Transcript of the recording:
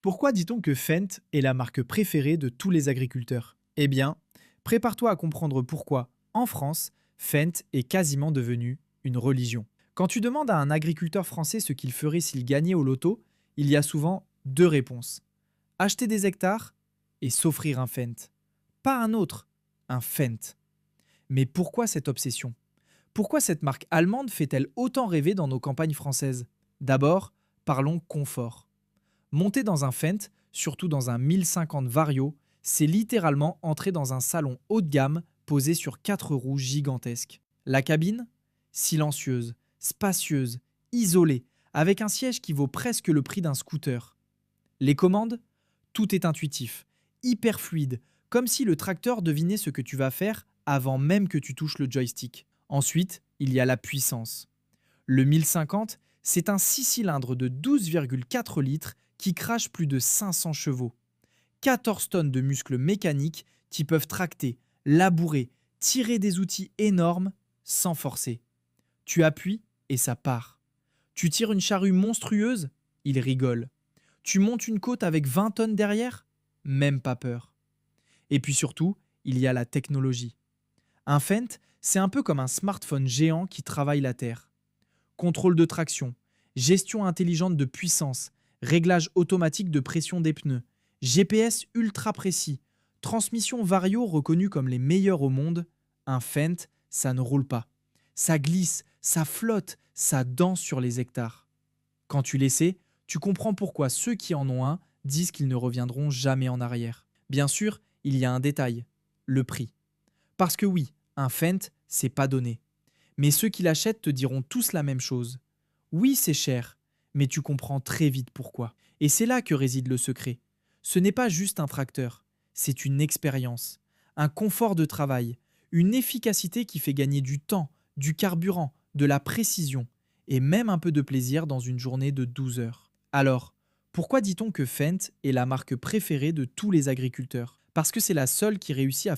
Pourquoi dit-on que Fendt est la marque préférée de tous les agriculteurs? Eh bien, prépare-toi à comprendre pourquoi, en France, Fendt est quasiment devenu une religion. Quand tu demandes à un agriculteur français ce qu'il ferait s'il gagnait au loto, il y a souvent deux réponses. Acheter des hectares et s'offrir un Fendt. Pas un autre, un Fendt. Mais pourquoi cette obsession? Pourquoi cette marque allemande fait-elle autant rêver dans nos campagnes françaises? D'abord, parlons confort. Monter dans un Fendt, surtout dans un 1050 Vario, c'est littéralement entrer dans un salon haut de gamme posé sur quatre roues gigantesques. La cabine? Silencieuse, spacieuse, isolée, avec un siège qui vaut presque le prix d'un scooter. Les commandes? Tout est intuitif, hyper fluide, comme si le tracteur devinait ce que tu vas faire avant même que tu touches le joystick. Ensuite, il y a la puissance. Le 1050, c'est un 6 cylindres de 12,4 litres qui crache plus de 500 chevaux. 14 tonnes de muscles mécaniques qui peuvent tracter, labourer, tirer des outils énormes sans forcer. Tu appuies et ça part. Tu tires une charrue monstrueuse, il rigole. Tu montes une côte avec 20 tonnes derrière, même pas peur. Et puis surtout, il y a la technologie. Un Fendt, c'est un peu comme un smartphone géant qui travaille la terre. Contrôle de traction, gestion intelligente de puissance, réglage automatique de pression des pneus, GPS ultra précis, transmission Vario reconnue comme les meilleures au monde, un Fendt, ça ne roule pas. Ça glisse, ça flotte, ça danse sur les hectares. Quand tu l'essaies, tu comprends pourquoi ceux qui en ont un disent qu'ils ne reviendront jamais en arrière. Bien sûr, il y a un détail, le prix. Parce que oui, un Fendt, c'est pas donné. Mais ceux qui l'achètent te diront tous la même chose. Oui, c'est cher, mais tu comprends très vite pourquoi. Et c'est là que réside le secret. Ce n'est pas juste un tracteur, c'est une expérience, un confort de travail, une efficacité qui fait gagner du temps, du carburant, de la précision et même un peu de plaisir dans une journée de 12 heures. Alors, pourquoi dit-on que Fendt est la marque préférée de tous les agriculteurs? Parce que c'est la seule qui réussit à